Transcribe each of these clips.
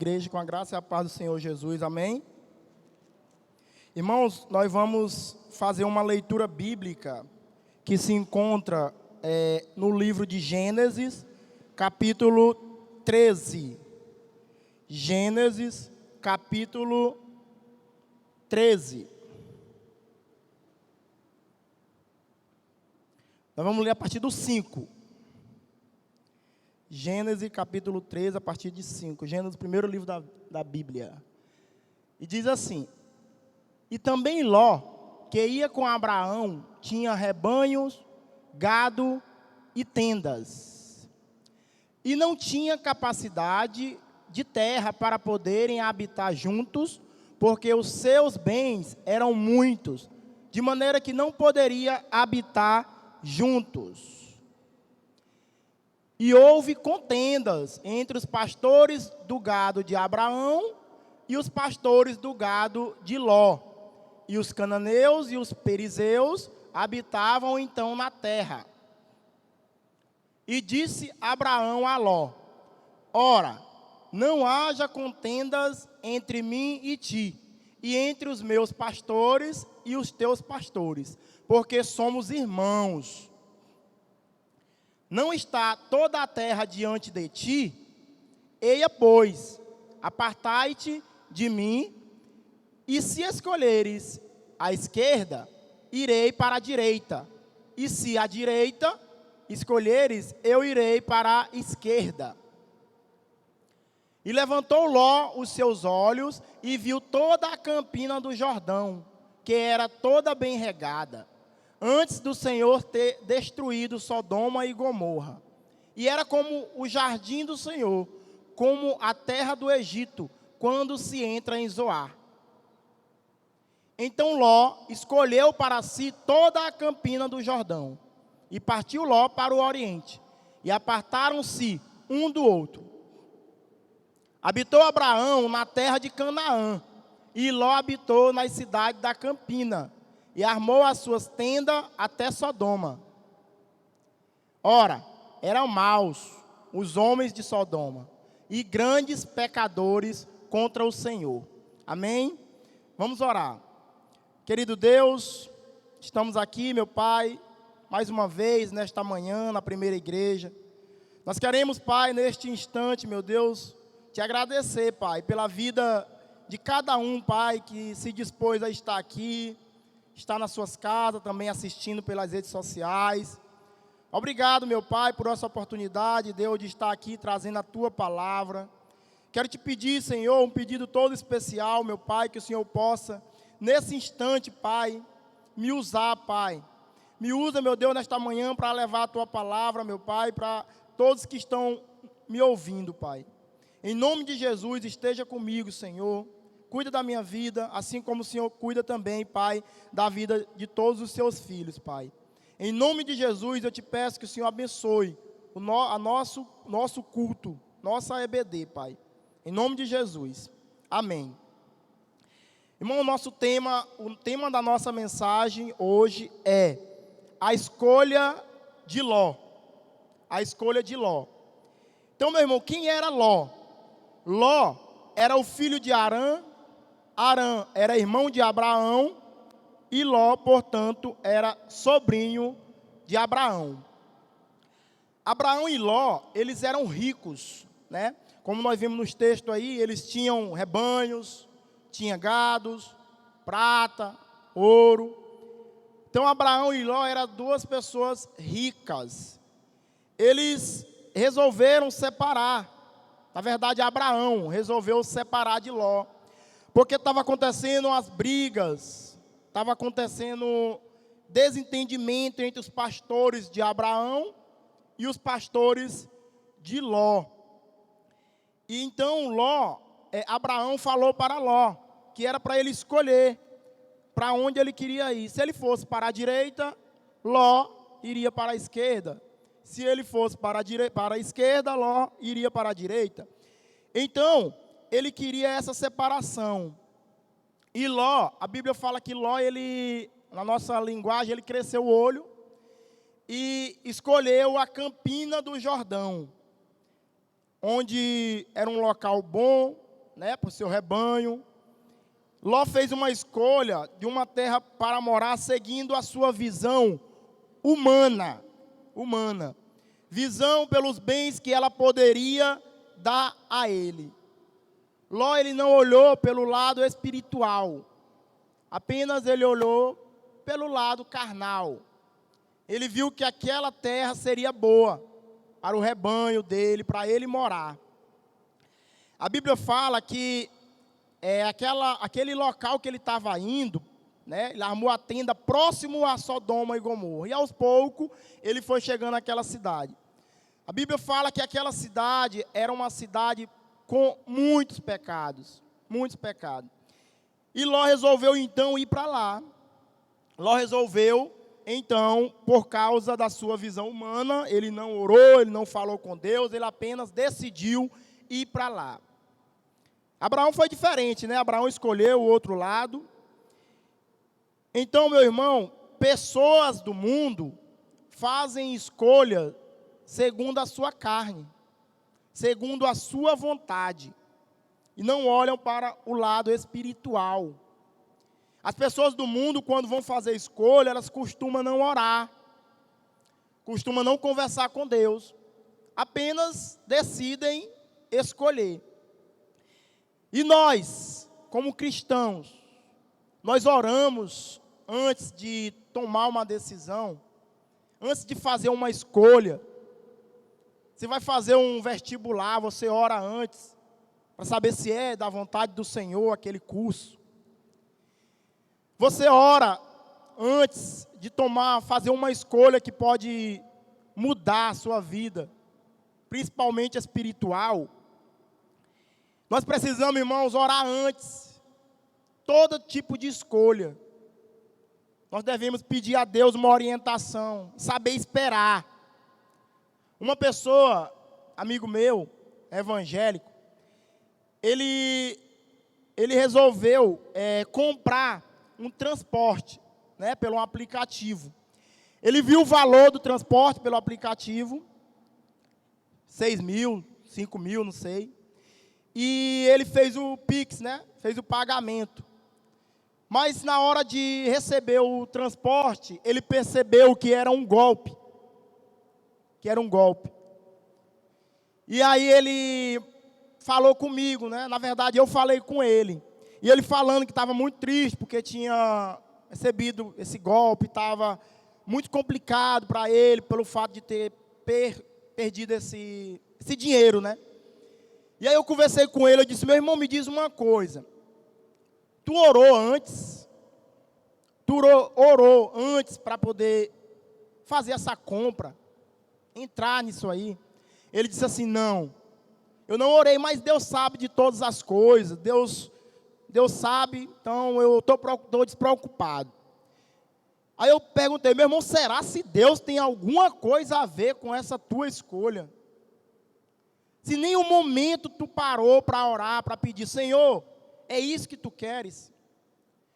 Igreja, com a graça e a paz do Senhor Jesus, amém? Irmãos, nós vamos fazer uma leitura bíblica que se encontra no livro de Gênesis, capítulo 13. Gênesis, capítulo 13. Nós vamos ler a partir do 5. Gênesis capítulo 13, a partir de 5. Gênesis, primeiro livro da Bíblia. E diz assim: E também Ló, que ia com Abraão, tinha rebanhos, gado e tendas. E não tinha capacidade de terra para poderem habitar juntos, porque os seus bens eram muitos, de maneira que não poderia habitar juntos. E houve contendas entre os pastores do gado de Abraão e os pastores do gado de Ló. E os cananeus e os perizeus habitavam então na terra. E disse Abraão a Ló: Ora, não haja contendas entre mim e ti, e entre os meus pastores e os teus pastores, porque somos irmãos. Não está toda a terra diante de ti? Eia, pois, apartai-te de mim, e se escolheres a esquerda, irei para a direita, e se a direita escolheres, eu irei para a esquerda. E levantou Ló os seus olhos e viu toda a campina do Jordão, que era toda bem regada, antes do Senhor ter destruído Sodoma e Gomorra. E era como o jardim do Senhor, como a terra do Egito, quando se entra em Zoar. Então Ló escolheu para si toda a campina do Jordão, e partiu Ló para o oriente, e apartaram-se um do outro. Habitou Abraão na terra de Canaã, e Ló habitou nas cidades da campina, e armou as suas tendas até Sodoma. Ora, eram maus os homens de Sodoma, e grandes pecadores contra o Senhor. Amém? Vamos orar. Querido Deus, estamos aqui, meu Pai, mais uma vez, nesta manhã, na primeira igreja. Nós queremos, Pai, neste instante, meu Deus, te agradecer, Pai, pela vida de cada um, Pai, que se dispôs a estar aqui, está nas suas casas, também assistindo pelas redes sociais. Obrigado, meu Pai, por essa oportunidade, Deus, de estar aqui trazendo a Tua palavra. Quero te pedir, Senhor, um pedido todo especial, meu Pai, que o Senhor possa, nesse instante, Pai, me usar, Pai. Me usa, meu Deus, nesta manhã para levar a Tua palavra, meu Pai, para todos que estão me ouvindo, Pai. Em nome de Jesus, esteja comigo, Senhor. Cuida da minha vida, assim como o Senhor cuida também, Pai, da vida de todos os seus filhos, Pai. Em nome de Jesus, eu te peço que o Senhor abençoe nosso culto, nossa EBD, Pai. Em nome de Jesus. Amém. Irmão, o tema da nossa mensagem hoje é a escolha de Ló. A escolha de Ló. Então, meu irmão, quem era Ló? Ló era o filho de Arã. Arã era irmão de Abraão e Ló, portanto, era sobrinho de Abraão. Abraão e Ló, eles eram ricos, né? Como nós vimos nos textos aí, eles tinham rebanhos, tinham gados, prata, ouro. Então, Abraão e Ló eram duas pessoas ricas. Eles resolveram separar. Na verdade, Abraão resolveu separar de Ló. Porque estava acontecendo as brigas, estava acontecendo desentendimento entre os pastores de Abraão e os pastores de Ló. E então Abraão falou para Ló que era para ele escolher para onde ele queria ir. Se ele fosse para a direita, Ló iria para a esquerda. Se ele fosse para a esquerda, Ló iria para a direita. Então, ele queria essa separação. E Ló, a Bíblia fala que Ló, na nossa linguagem, ele cresceu o olho e escolheu a campina do Jordão, onde era um local bom, né, para o seu rebanho. Ló fez uma escolha de uma terra para morar seguindo a sua visão humana. Visão pelos bens que ela poderia dar a ele. Ló, ele não olhou pelo lado espiritual. Apenas ele olhou pelo lado carnal. Ele viu que aquela terra seria boa para o rebanho dele, para ele morar. A Bíblia fala que aquele local que ele estava indo, né, ele armou a tenda próximo a Sodoma e Gomorra. E aos poucos ele foi chegando àquela cidade. A Bíblia fala que aquela cidade era uma cidade com muitos pecados. E Ló resolveu então ir para lá. Ló resolveu, então, por causa da sua visão humana, ele não orou, ele não falou com Deus, ele apenas decidiu ir para lá. Abraão foi diferente, né? Abraão escolheu o outro lado. Então, meu irmão, pessoas do mundo fazem escolha segundo a sua carne, segundo a sua vontade, e não olham para o lado espiritual. As pessoas do mundo, quando vão fazer escolha, elas costumam não orar, costumam não conversar com Deus, apenas decidem escolher. E nós, como cristãos, nós oramos antes de tomar uma decisão, antes de fazer uma escolha. Você vai fazer um vestibular, você ora antes, para saber se é da vontade do Senhor aquele curso. Você ora antes de fazer uma escolha que pode mudar a sua vida, principalmente espiritual. Nós precisamos, irmãos, orar antes. Todo tipo de escolha. Nós devemos pedir a Deus uma orientação, saber esperar. Uma pessoa, amigo meu, evangélico, ele resolveu comprar um transporte, né, pelo aplicativo. Ele viu o valor do transporte pelo aplicativo, 6 mil, 5 mil, não sei. E ele fez o Pix, né? Fez o pagamento. Mas na hora de receber o transporte, ele percebeu que era um golpe. E aí ele falou comigo, né? Na verdade, eu falei com ele. E ele falando que estava muito triste, porque tinha recebido esse golpe, estava muito complicado para ele, pelo fato de ter perdido esse dinheiro, né? E aí eu conversei com ele, eu disse, meu irmão, me diz uma coisa. Tu orou antes? Tu orou antes para poder fazer essa compra? Entrar nisso aí? Ele disse assim, não. Eu não orei, mas Deus sabe de todas as coisas. Deus sabe, então eu estou despreocupado. Aí eu perguntei, meu irmão, será se Deus tem alguma coisa a ver com essa tua escolha? Se nem um momento tu parou para orar, para pedir, Senhor, é isso que tu queres?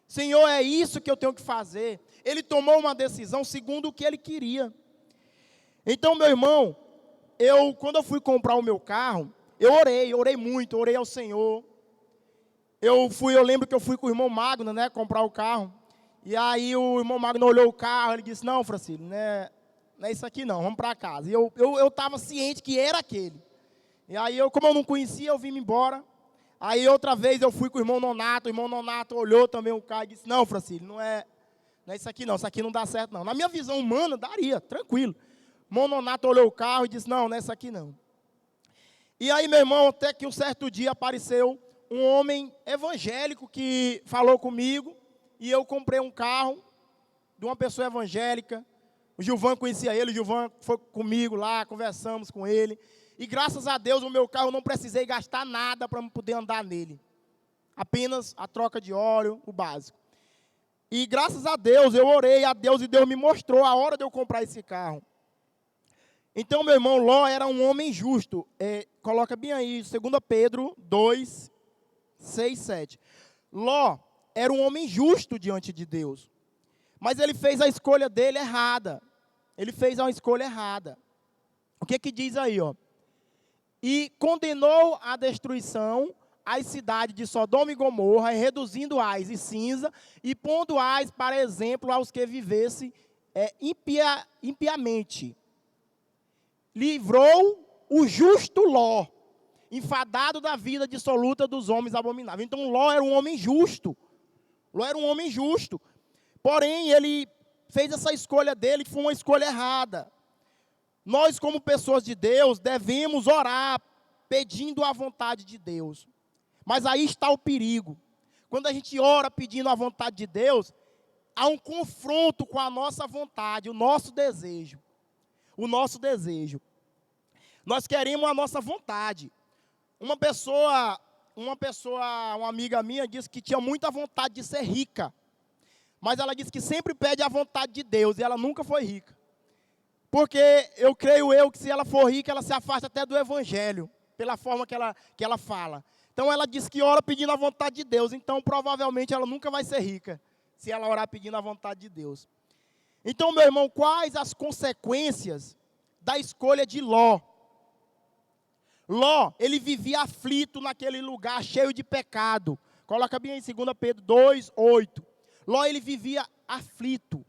Senhor, é isso que eu tenho que fazer? Ele tomou uma decisão segundo o que ele queria. Então, meu irmão, quando eu fui comprar o meu carro, eu orei muito, orei ao Senhor. Eu lembro que eu fui com o irmão Magno, né, comprar o carro. E aí o irmão Magno olhou o carro, ele disse, não, Francisco, não é isso aqui não, vamos para casa. E eu estava ciente que era aquele. E aí, como eu não conhecia, eu vim embora. Aí, outra vez, eu fui com o irmão Nonato olhou também o carro e disse, não, Francisco, não é isso aqui não dá certo não. Na minha visão humana, daria, tranquilo. O irmão Nonato olhou o carro e disse, não é isso aqui não. E aí, meu irmão, até que um certo dia apareceu um homem evangélico que falou comigo, e eu comprei um carro de uma pessoa evangélica. O Gilvan conhecia ele, o Gilvan foi comigo lá, conversamos com ele. E graças a Deus, o meu carro, eu não precisei gastar nada para poder andar nele. Apenas a troca de óleo, o básico. E graças a Deus, eu orei a Deus e Deus me mostrou a hora de eu comprar esse carro. Então, meu irmão, Ló era um homem justo. Coloca bem aí, 2 Pedro 2, 6, 7. Ló era um homem justo diante de Deus. Mas ele fez a escolha dele errada. O que diz aí, ó? E condenou à destruição as cidades de Sodoma e Gomorra, reduzindo-as em cinza, e pondo-as para exemplo aos que vivessem impiamente. Livrou o justo Ló, enfadado da vida dissoluta dos homens abomináveis. Então Ló era um homem justo. Ló era um homem justo. Porém, ele fez essa escolha dele, que foi uma escolha errada. Nós, como pessoas de Deus, devemos orar pedindo a vontade de Deus. Mas aí está o perigo. Quando a gente ora pedindo a vontade de Deus, há um confronto com a nossa vontade, o nosso desejo. O nosso desejo. Nós queremos a nossa vontade. Uma amiga minha, disse que tinha muita vontade de ser rica. Mas ela disse que sempre pede a vontade de Deus e ela nunca foi rica. Porque eu creio que se ela for rica, ela se afasta até do evangelho, pela forma que ela fala. Então ela disse que ora pedindo a vontade de Deus, então provavelmente ela nunca vai ser rica, se ela orar pedindo a vontade de Deus. Então, meu irmão, quais as consequências da escolha de Ló? Ló, ele vivia aflito naquele lugar cheio de pecado. Coloca bem em 2 Pedro 2:8. Ló, ele vivia aflito.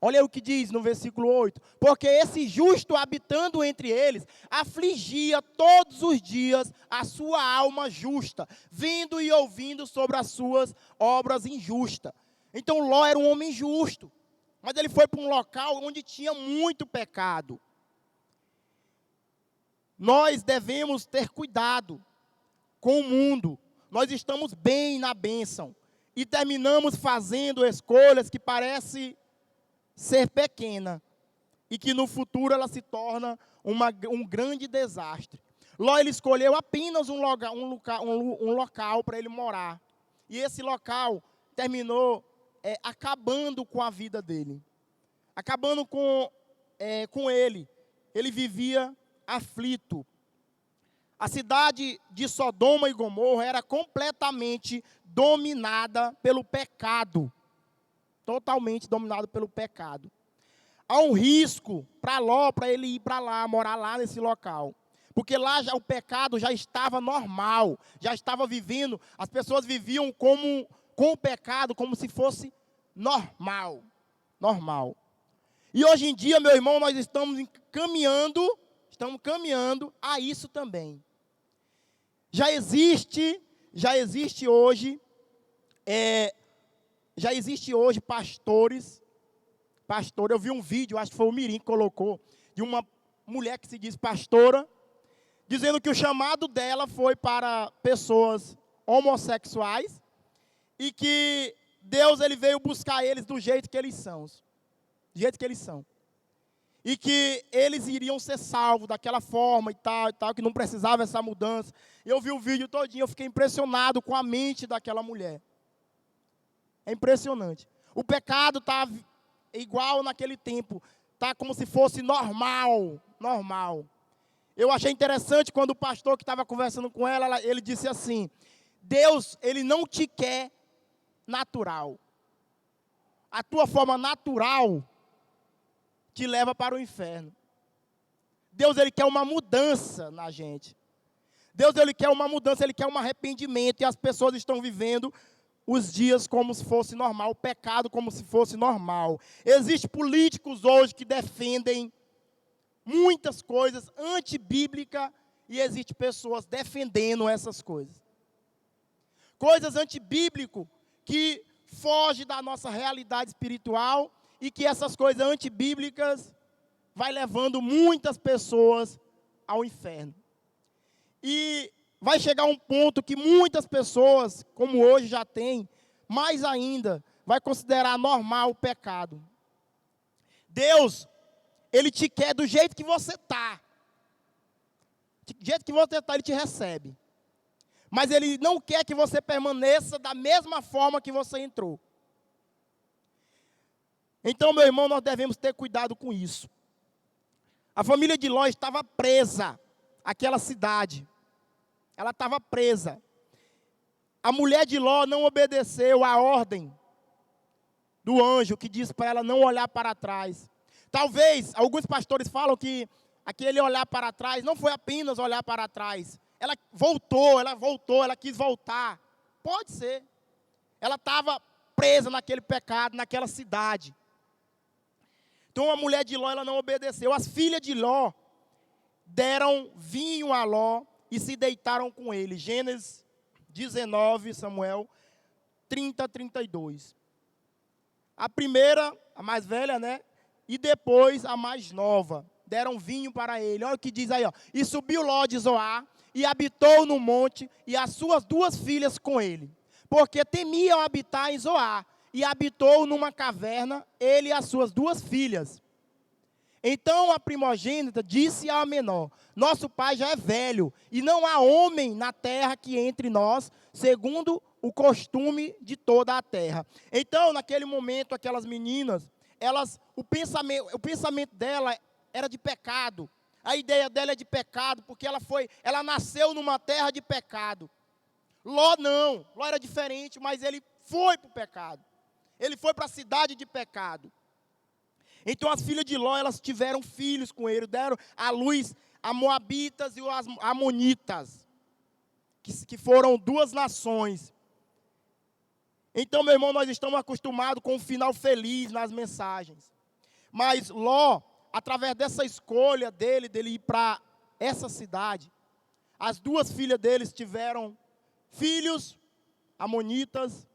Olha o que diz no versículo 8. Porque esse justo habitando entre eles, afligia todos os dias a sua alma justa, vendo e ouvindo sobre as suas obras injustas. Então Ló era um homem justo, mas ele foi para um local onde tinha muito pecado. Nós devemos ter cuidado com o mundo. Nós estamos bem na bênção e terminamos fazendo escolhas que parecem ser pequena e que no futuro ela se torna um grande desastre. Ló, ele escolheu apenas um local para ele morar. E esse local terminou acabando com a vida dele. Acabando com ele. Ele vivia aflito. A cidade de Sodoma e Gomorra era completamente dominada pelo pecado. Totalmente dominado pelo pecado. Há um risco para Ló, para ele ir para lá, morar lá nesse local. Porque lá o pecado já estava normal, já estava vivendo, as pessoas viviam com o pecado como se fosse normal. Normal. E hoje em dia, meu irmão, nós estamos caminhando a isso também. Já existe hoje pastores, eu vi um vídeo, acho que foi o Mirim que colocou, de uma mulher que se diz pastora, dizendo que o chamado dela foi para pessoas homossexuais e que Deus ele veio buscar eles do jeito que eles são. Do jeito que eles são. E que eles iriam ser salvos daquela forma e tal, que não precisava essa mudança. Eu vi o vídeo todinho, eu fiquei impressionado com a mente daquela mulher. É impressionante. O pecado está igual naquele tempo. Está como se fosse normal. Eu achei interessante quando o pastor que estava conversando com ela, ele disse assim, Deus, ele não te quer natural. A tua forma natural te leva para o inferno. Deus, ele quer uma mudança na gente. Deus, ele quer uma mudança, ele quer um arrependimento. E as pessoas estão vivendo os dias como se fosse normal, o pecado como se fosse normal. Existem políticos hoje que defendem muitas coisas antibíblicas e existem pessoas defendendo essas coisas. Coisas antibíblicas que fogem da nossa realidade espiritual e que essas coisas antibíblicas vai levando muitas pessoas ao inferno. E vai chegar um ponto que muitas pessoas, como hoje já tem, mais ainda, vai considerar normal o pecado. Deus, ele te quer do jeito que você está. Do jeito que você está, ele te recebe. Mas ele não quer que você permaneça da mesma forma que você entrou. Então, meu irmão, nós devemos ter cuidado com isso. A família de Ló estava presa àquela cidade. Ela estava presa. A mulher de Ló não obedeceu à ordem do anjo que disse para ela não olhar para trás. Talvez, alguns pastores falam que aquele olhar para trás não foi apenas olhar para trás. ela voltou, ela quis voltar. Pode ser. Ela estava presa naquele pecado, naquela cidade. Então a mulher de Ló, ela não obedeceu. As filhas de Ló deram vinho a Ló e se deitaram com ele. Gênesis 19, Samuel 30, 32. A primeira, a mais velha, né? E depois a mais nova. Deram vinho para ele. Olha o que diz aí, ó. E subiu Ló de Zoar e habitou no monte e as suas 2 filhas com ele. Porque temiam habitar em Zoar. E habitou numa caverna, ele e as suas 2 filhas. Então a primogênita disse à menor: nosso pai já é velho, e não há homem na terra que entre nós, segundo o costume de toda a terra. Então, naquele momento, aquelas meninas, o pensamento dela era de pecado. A ideia dela é de pecado, porque ela nasceu numa terra de pecado. Ló não, Ló era diferente, mas ele foi para o pecado. Ele foi para a cidade de pecado. Então as filhas de Ló, elas tiveram filhos com ele, deram à luz a Moabitas e os Amonitas, que foram 2 nações. Então, meu irmão, nós estamos acostumados com um final feliz nas mensagens. Mas Ló, através dessa escolha dele ir para essa cidade, as 2 filhas deles tiveram filhos amonitas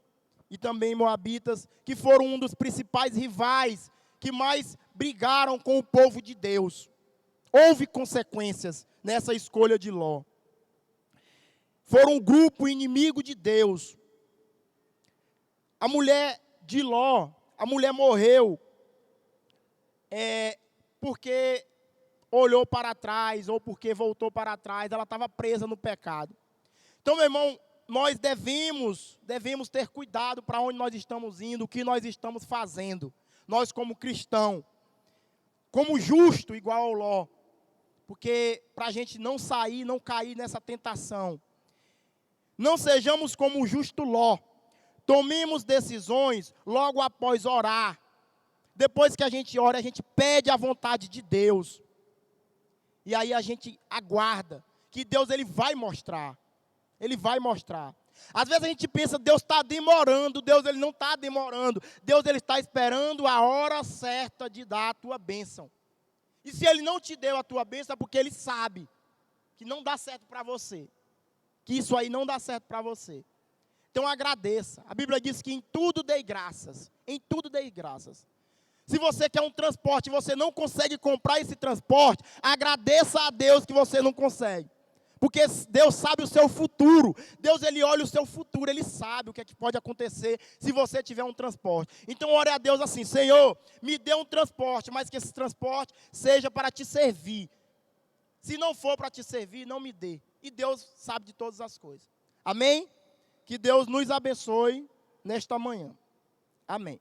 e também moabitas, que foram um dos principais rivais que mais brigaram com o povo de Deus. Houve consequências nessa escolha de Ló. Foram um grupo inimigo de Deus. A mulher de Ló, a mulher morreu porque olhou para trás ou porque voltou para trás, ela estava presa no pecado. Então, meu irmão, nós devemos ter cuidado para onde nós estamos indo, o que nós estamos fazendo. Nós como cristão, como justo igual ao Ló, porque para a gente não sair, não cair nessa tentação. Não sejamos como o justo Ló, tomemos decisões logo após orar. Depois que a gente ora, a gente pede a vontade de Deus. E aí a gente aguarda que Deus ele vai mostrar. Ele vai mostrar. Às vezes a gente pensa, Deus está demorando. Deus ele não está demorando. Deus ele está esperando a hora certa de dar a tua bênção. E se ele não te deu a tua bênção, é porque ele sabe que não dá certo para você. Que isso aí não dá certo para você. Então agradeça. A Bíblia diz que em tudo dei graças. Em tudo dei graças. Se você quer um transporte e você não consegue comprar esse transporte, agradeça a Deus que você não consegue. Porque Deus sabe o seu futuro. Deus, ele olha o seu futuro. Ele sabe o que é que pode acontecer se você tiver um transporte. Então, ore a Deus assim: Senhor, me dê um transporte, mas que esse transporte seja para te servir. Se não for para te servir, não me dê. E Deus sabe de todas as coisas. Amém? Que Deus nos abençoe nesta manhã. Amém.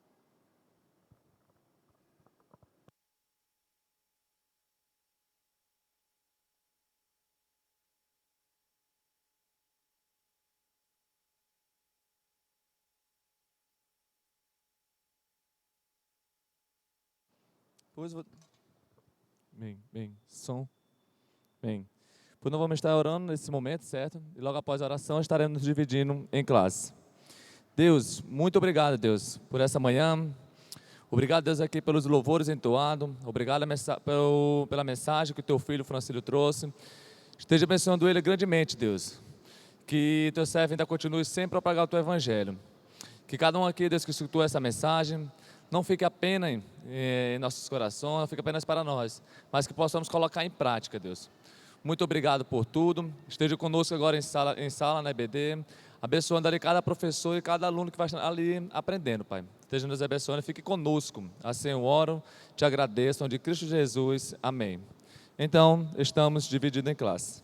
Pois vou... Bem, som. Bem, pois nós vamos estar orando nesse momento, certo? E logo após a oração estaremos nos dividindo em classe. Deus, muito obrigado, Deus, por essa manhã. Obrigado, Deus, aqui pelos louvores entoados. Obrigado pela mensagem que o teu filho Francílio trouxe. Esteja abençoando ele grandemente, Deus. Que teu servo ainda continue sempre a propagar o teu evangelho. Que cada um aqui, Deus, que escutou essa mensagem, não fique apenas em nossos corações, não fique apenas para nós, mas que possamos colocar em prática, Deus. Muito obrigado por tudo. Esteja conosco agora em sala na EBD, abençoando ali cada professor e cada aluno que vai estar ali aprendendo, Pai. Esteja nos abençoando e fique conosco. Assim eu oro, te agradeço, de Cristo Jesus. Amém. Então, estamos divididos em classe.